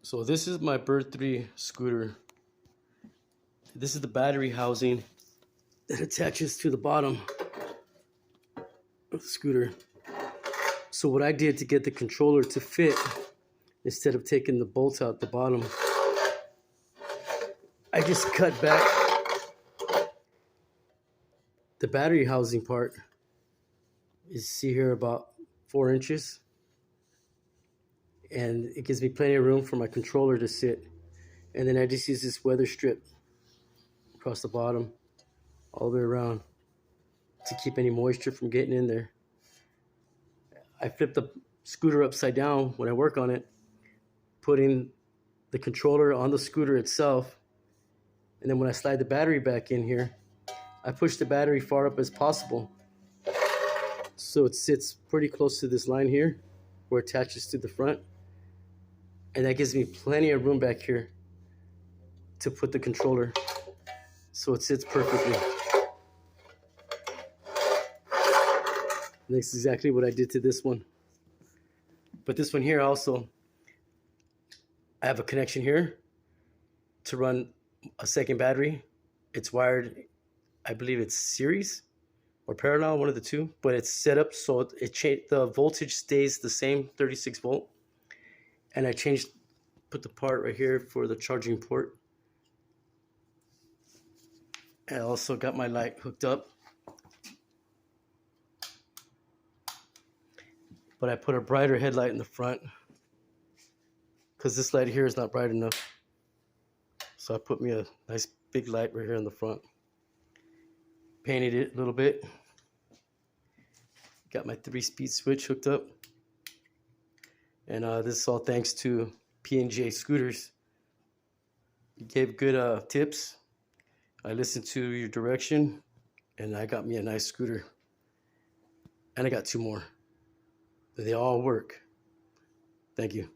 So this is my Bird 3 scooter. This is the battery housing that attaches to the bottom of the scooter. So what I did to get the controller to fit, instead of taking the bolts out the bottom, I just cut back the battery housing part. You see here about 4 inches. And it gives me plenty of room for my controller to sit. And then I just use this weather strip across the bottom all the way around to keep any moisture from getting in there. I flip the scooter upside down when I work on it, putting the controller on the scooter itself. And then when I slide the battery back in here, I push the battery far up as possible, so it sits pretty close to this line here where it attaches to the front. And that gives me plenty of room back here to put the controller, so it sits perfectly. And that's exactly what I did to this one. But this one here also, I have a connection here to run a second battery. It's wired, I believe it's series or parallel, one of the two, but it's set up so the voltage stays the same, 36 volt. And I put the part right here for the charging port. I also got my light hooked up, but I put a brighter headlight in the front because this light here is not bright enough. So I put me a nice big light right here in the front. Painted it a little bit. Got my 3-speed switch hooked up. And this is all thanks to P&J Scooters. You gave good tips. I listened to your direction, and I got me a nice scooter. And I got 2 more. They all work. Thank you.